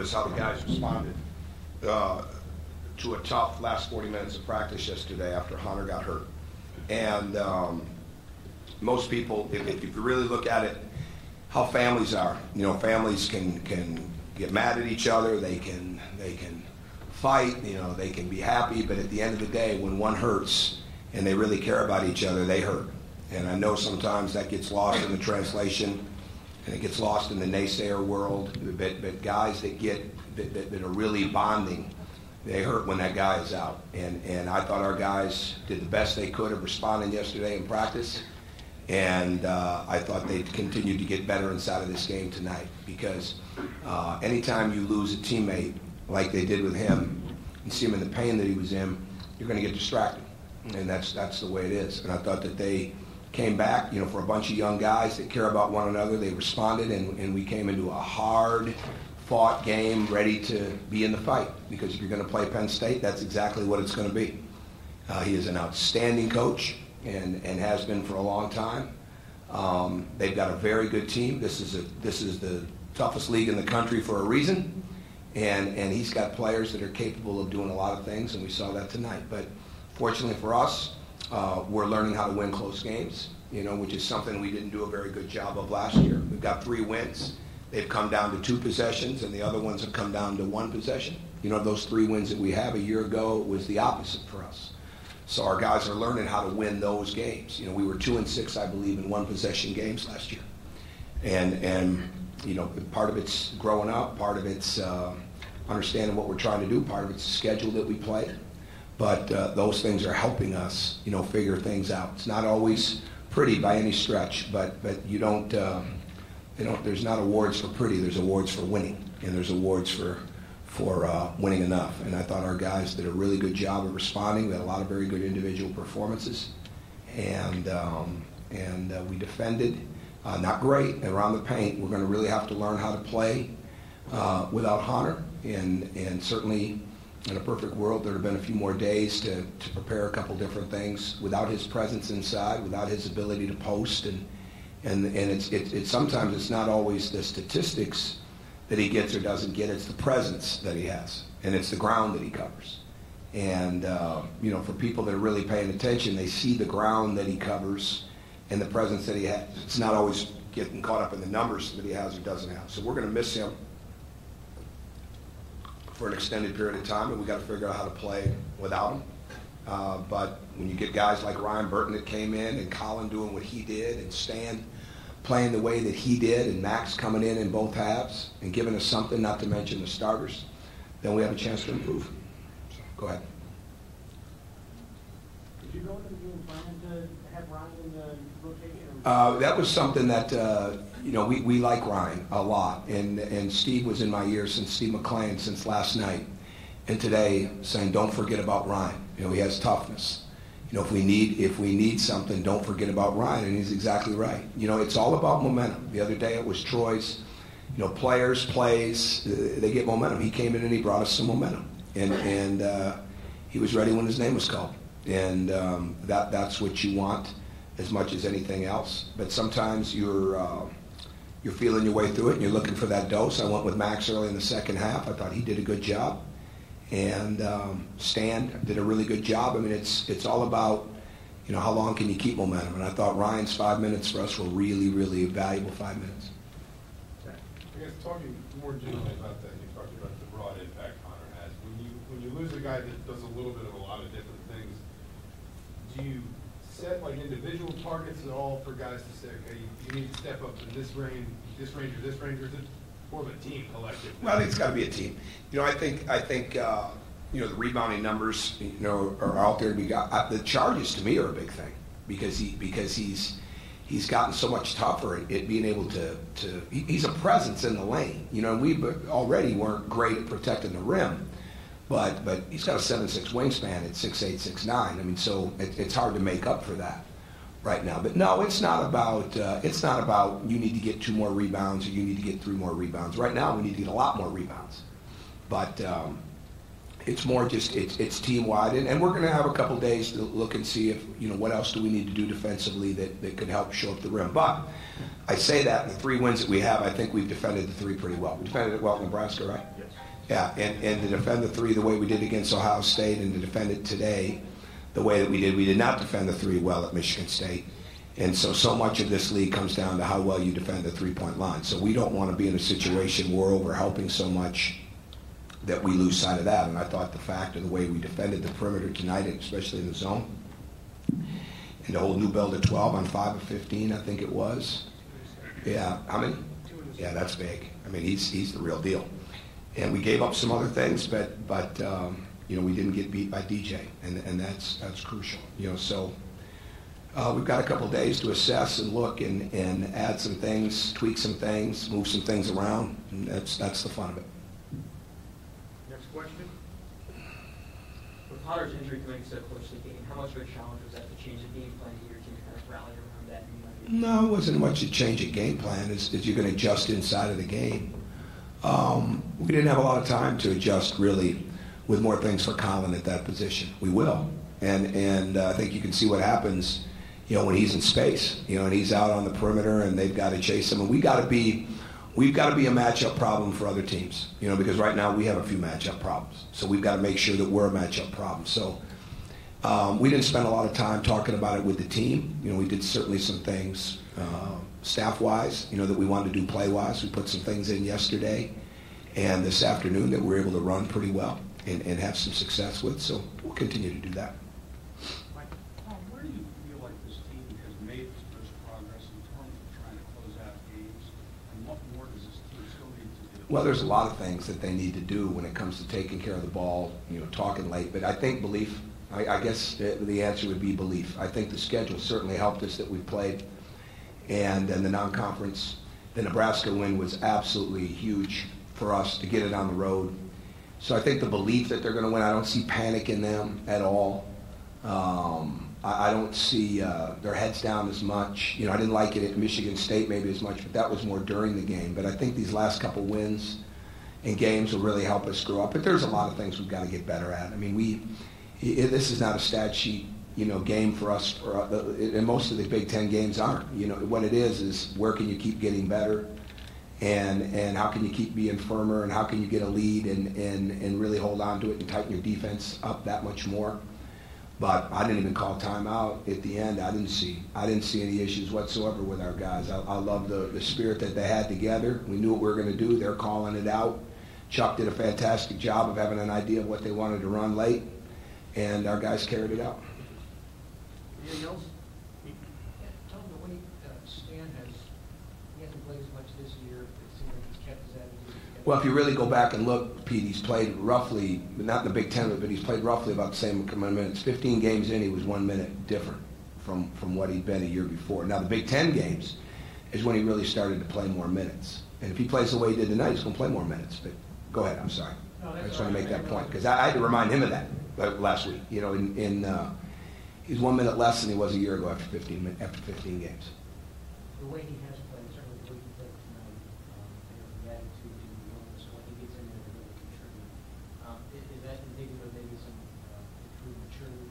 is how the guys responded to a tough last 40 minutes of practice yesterday after Hunter got hurt. And most people, if you really look at it, how families are, families can get mad at each other, they can fight, they can be happy, but at the end of the day, when one hurts and they really care about each other, they hurt. And I know sometimes that gets lost in the translation, and it gets lost in the naysayer world, but guys that are really bonding, they hurt when that guy is out. And I thought our guys did the best they could of responding yesterday in practice. And I thought they'd continue to get better inside of this game tonight, because anytime you lose a teammate like they did with him and see him in the pain that he was in, you're going to get distracted. And that's the way it is. And I thought that they came back, for a bunch of young guys that care about one another. They responded, and we came into a hard-fought game ready to be in the fight, because if you're going to play Penn State, that's exactly what it's going to be. He is an outstanding coach and has been for a long time. They've got a very good team. This is the toughest league in the country for a reason, and he's got players that are capable of doing a lot of things, and we saw that tonight. But fortunately for us, we're learning how to win close games, which is something we didn't do a very good job of last year. We've got 3 wins. They've come down to 2 possessions, and the other ones have come down to 1 possession. Those 3 wins that we have a year ago was the opposite for us. So our guys are learning how to win those games. We were 2-6, I believe, in 1-possession games last year. And part of it's growing up, part of it's understanding what we're trying to do, part of it's the schedule that we play. But those things are helping us, figure things out. It's not always pretty by any stretch, but you don't, there's not awards for pretty, there's awards for winning, and there's awards for winning enough. And I thought our guys did a really good job of responding. We had a lot of very good individual performances, and we defended, not great, around the paint. We're going to really have to learn how to play without Hunter, and certainly in a perfect world, there would have been a few more days to prepare a couple different things without his presence inside, without his ability to post, and it's sometimes it's not always the statistics that he gets or doesn't get, it's the presence that he has, and it's the ground that he covers. And for people that are really paying attention, they see the ground that he covers and the presence that he has. It's not always getting caught up in the numbers that he has or doesn't have. So we're going to miss him for an extended period of time, and we've got to figure out how to play without him. But when you get guys like Ryan Burton that came in, and Colin doing what he did, and Stan playing the way that he did, and Max coming in both halves and giving us something, not to mention the starters, then we have a chance to improve. So, go ahead. Did you go into the game planning to have Ryan in the rotation? That was something that, we like Ryan a lot. And Steve was in my ear since Steve McClain, since last night. And today saying, don't forget about Ryan. He has toughness. If we need something, don't forget about Ryan. And he's exactly right. It's all about momentum. The other day it was Troy's, players, plays, they get momentum. He came in and he brought us some momentum. And he was ready when his name was called. And that's what you want as much as anything else. But sometimes you're feeling your way through it and you're looking for that dose. I went with Max early in the second half. I thought he did a good job. And Stan did a really good job. I mean, it's all about, how long can you keep momentum? And I thought Ryan's 5 minutes for us were really, really valuable 5 minutes. I guess talking more generally about that, you talked about the broad impact Hunter has. When you lose a guy that does a little bit of a lot of different things, do you set individual targets at all for guys to say, okay, you need to step up in this range, or is it more of a team collective? Well, I think it's got to be a team. I think the rebounding numbers, are out there to be got. The charges to me are a big thing because he's gotten so much tougher at being able to he's a presence in the lane. We already weren't great at protecting the rim, but he's got a 7'6" wingspan at 6'8", 6'9". I mean, so it's hard to make up for that right now. But no, it's not about you need to get 2 more rebounds or you need to get 3 more rebounds. Right now we need to get a lot more rebounds. But It's more just it's team-wide, and we're going to have a couple days to look and see if, what else do we need to do defensively that could help show up the rim. But I say that in the 3 wins that we have, I think we've defended the 3 pretty well. We defended it well in Nebraska, right? Yes. Yeah, and to defend the 3 the way we did against Ohio State, and to defend it today the way that we did not defend the 3 well at Michigan State. And so much of this league comes down to how well you defend the 3-point line. So we don't want to be in a situation where we're over-helping so much that we lose sight of that. And I thought the fact of the way we defended the perimeter tonight, especially in the zone, and to hold Newbell to 12 on 5 of 15, I think it was. Yeah, how many? Yeah, that's big. I mean, he's the real deal. And we gave up some other things, but we didn't get beat by DJ, and that's crucial. So we've got a couple of days to assess and look and add some things, tweak some things, move some things around, and that's the fun of it. Next question. With Potter's injury coming so close to the game, how much of a challenge was that to change the game plan to your team to kind of rally around that? No, it wasn't much to change a game plan. As you're going to adjust inside of the game. We didn't have a lot of time to adjust really with more things for Colin at that position. We will, and I think you can see what happens, when he's in space, and he's out on the perimeter, and they've got to chase him, and we've got to be a matchup problem for other teams, because right now we have a few matchup problems. So we've got to make sure that we're a matchup problem. So we didn't spend a lot of time talking about it with the team. We did certainly some things staff-wise, that we wanted to do play-wise. We put some things in yesterday and this afternoon that we're able to run pretty well and have some success with. So we'll continue to do that. Tom, where do you feel like this team has made its most progress in terms of trying to close out games? And what more does this team still need to do? Well, there's a lot of things that they need to do when it comes to taking care of the ball, talking late. But I think belief. I guess the answer would be belief. I think the schedule certainly helped us that we played. And the non-conference, the Nebraska win was absolutely huge for us to get it on the road. So I think the belief that they're going to win, I don't see panic in them at all. I don't see their heads down as much. I didn't like it at Michigan State maybe as much, but that was more during the game. But I think these last couple wins and games will really help us grow up. But there's a lot of things we've got to get better at. I mean, this is not a stat sheet, game for us. And most of the Big Ten games aren't. What it is where can you keep getting better, and how can you keep being firmer, and how can you get a lead and really hold on to it and tighten your defense up that much more. But I didn't even call timeout at the end. I didn't see any issues whatsoever with our guys. I love the spirit that they had together. We knew what we were going to do. They're calling it out. Chuck did a fantastic job of having an idea of what they wanted to run late, and our guys carried it out. Anything else? Tell me the way Stan he hasn't played as much this year. It seems like he's kept his attitude. Well, if you really go back and look, Pete, he's played roughly, not in the Big Ten, but he's played roughly about the same amount of minutes. 15 games in, he was 1 minute different from what he'd been a year before. Now, the Big Ten games is when he really started to play more minutes. And if he plays the way he did tonight, he's going to play more minutes. But go ahead, I'm sorry. No, I just want to make that point, because I had to remind him of that last week. He's 1 minute less than he was a year ago after 15 games. The way he has played, certainly the way he played tonight, the attitude and the willingness, when he gets in there to really contribute, is that indicative of maybe some improved maturity?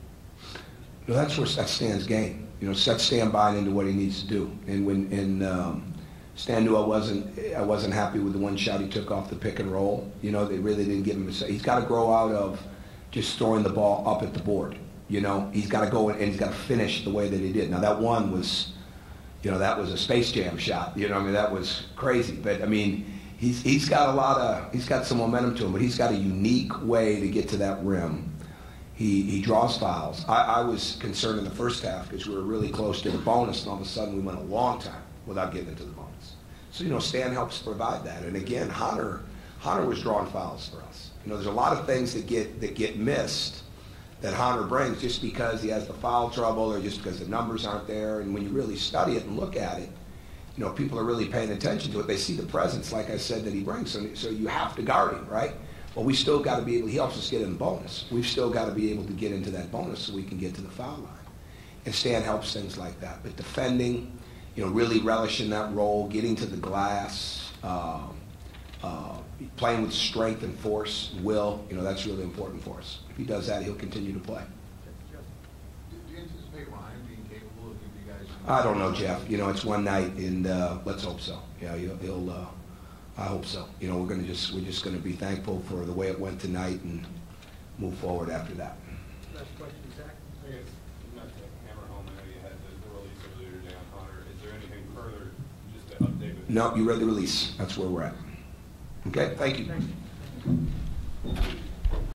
That's where that Stan's game. Set Stan buying into what he needs to do. And when Stan knew I wasn't happy with the one shot he took off the pick and roll. They really didn't give him a say. He's got to grow out of just throwing the ball up at the board. He's got to go and he's got to finish the way that he did. Now that one was, that was a Space Jam shot. That was crazy. But he's got some momentum to him, but he's got a unique way to get to that rim. He draws fouls. I was concerned in the first half because we were really close to the bonus, and all of a sudden we went a long time without getting into the bonus. So Stan helps provide that. And again, Hunter was drawing fouls for us. There's a lot of things that get missed that Hunter brings just because he has the foul trouble or just because the numbers aren't there. And when you really study it and look at it, people are really paying attention to it. They see the presence, like I said, that he brings. So you have to guard him, right? Well, we still got to be able, he helps us get in the bonus. We've still got to be able to get into that bonus so we can get to the foul line. And Stan helps things like that. But defending, really relishing that role, getting to the glass, playing with strength and force, will, that's really important for us. If he does that, he'll continue to play. Do you anticipate Ryan being capable of giving you guys? I don't know, Jeff. It's one night, and let's hope so. Yeah, he'll. I hope so. We're just going to be thankful for the way it went tonight and move forward after that. Last question, Zach. I guess, not to hammer home, I know you had the release earlier today on Hunter. Is there anything further, just to update with? No, you read the release. That's where we're at. Okay, thank you. Thank you.